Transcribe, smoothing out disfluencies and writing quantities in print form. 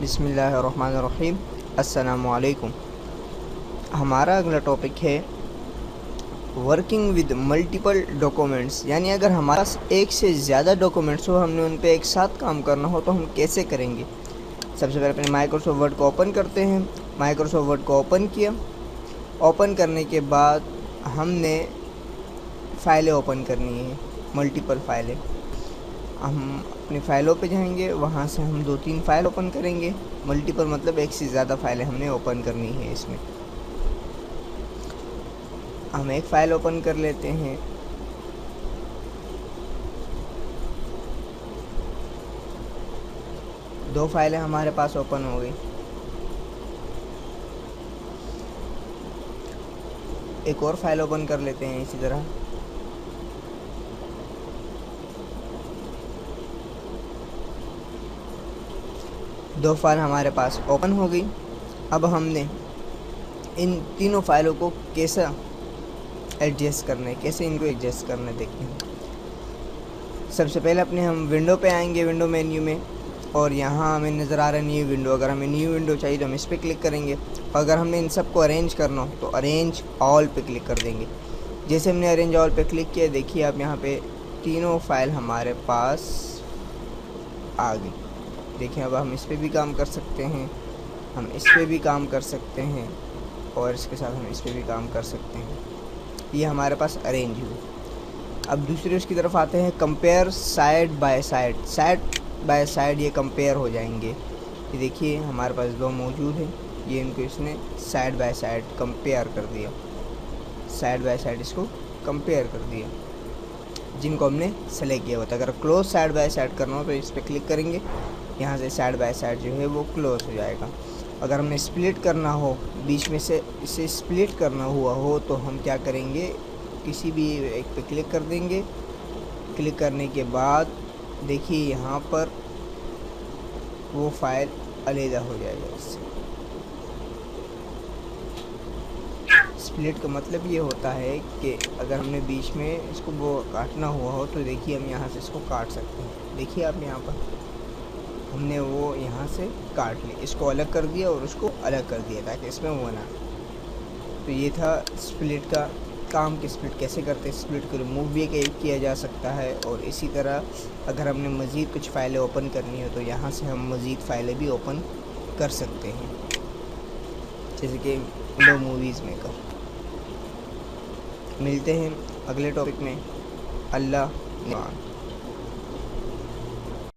बिस्मिल्लाहिर्रहमानिर्रहीम। अस्सलामुअलैकुम। हमारा अगला टॉपिक है वर्किंग विद मल्टीपल डॉक्यूमेंट्स, यानी अगर हमारे पास एक से ज़्यादा डॉक्यूमेंट्स हो, हमने उन पे एक साथ काम करना हो तो हम कैसे करेंगे। सबसे पहले अपने माइक्रोसॉफ्ट वर्ड को ओपन करते हैं। माइक्रोसॉफ्ट वर्ड को ओपन किया। ओपन करने के बाद हमने फ़ाइलें ओपन करनी है, मल्टीपल फाइलें। हम अपनी फ़ाइलों पे जाएंगे, वहाँ से हम 2-3 फाइल ओपन करेंगे। मल्टीपल मतलब एक से ज़्यादा फाइलें हमने ओपन करनी है। इसमें हम एक फ़ाइल ओपन कर लेते हैं। दो फाइलें हमारे पास ओपन हो गई। एक और फाइल ओपन कर लेते हैं इसी तरह। दो फाइल हमारे पास ओपन हो गई। अब हमने इन तीनों फाइलों को कैसा एडजस्ट करना है, कैसे इनको एडजस्ट करना है, देखते हैं। सबसे पहले अपने हम विंडो पे आएंगे, विंडो मेन्यू में, और यहाँ हमें नज़र आ रहा है न्यू विंडो। अगर हमें न्यू विंडो चाहिए तो हम इस पर क्लिक करेंगे। और अगर हमने इन सबको अरेंज करना हो तो अरेंज ऑल पे क्लिक कर देंगे। जैसे हमने अरेंज ऑल पे क्लिक किया, देखिए आप यहाँ पे तीनों फाइल हमारे पास आ गई। देखिए अब हम इस पे भी काम कर सकते हैं, हम इस पे भी काम कर सकते हैं, और इसके साथ हम इस पे भी काम कर सकते हैं। ये हमारे पास अरेंज हुई। अब दूसरे उसकी तरफ आते हैं, compare side by side. Side by side ये कंपेयर हो जाएंगे। ये देखिए हमारे पास दो मौजूद हैं, ये इनको इसने साइड बाय साइड कंपेयर कर दिया। साइड बाय साइड इसको कंपेयर कर दिया, जिनको हमने सेलेक्ट किया होता है। अगर क्लोज साइड बाय साइड करना हो तो इस पर क्लिक करेंगे, यहाँ से साइड बाय साइड जो है वो क्लोज हो जाएगा। अगर हमें स्प्लिट करना हो, बीच में से इसे स्प्लिट करना हुआ हो, तो हम क्या करेंगे, किसी भी एक पे क्लिक कर देंगे। क्लिक करने के बाद देखिए यहाँ पर वो फाइल अलग हो जाएगा इससे। स्प्लिट का मतलब ये होता है कि अगर हमने बीच में इसको वो काटना हुआ हो तो देखिए हम यहाँ से इसको काट सकते हैं। देखिए आप यहाँ पर हमने वो यहाँ से काट लिया, इसको अलग कर दिया और उसको अलग कर दिया ताकि इसमें वो ना। तो ये था स्प्लिट का काम कि स्प्लिट कैसे करते हैं। स्प्लिट को रिमूव भी किया जा सकता है, और इसी तरह अगर हमने मज़ीद कुछ फ़ाइलें ओपन करनी हो तो यहाँ से हम मज़ीद फ़ाइलें भी ओपन कर सकते हैं, जैसे कि विंडो मूवीज़ मेकर। मिलते हैं अगले टॉपिक में। अल्लाह।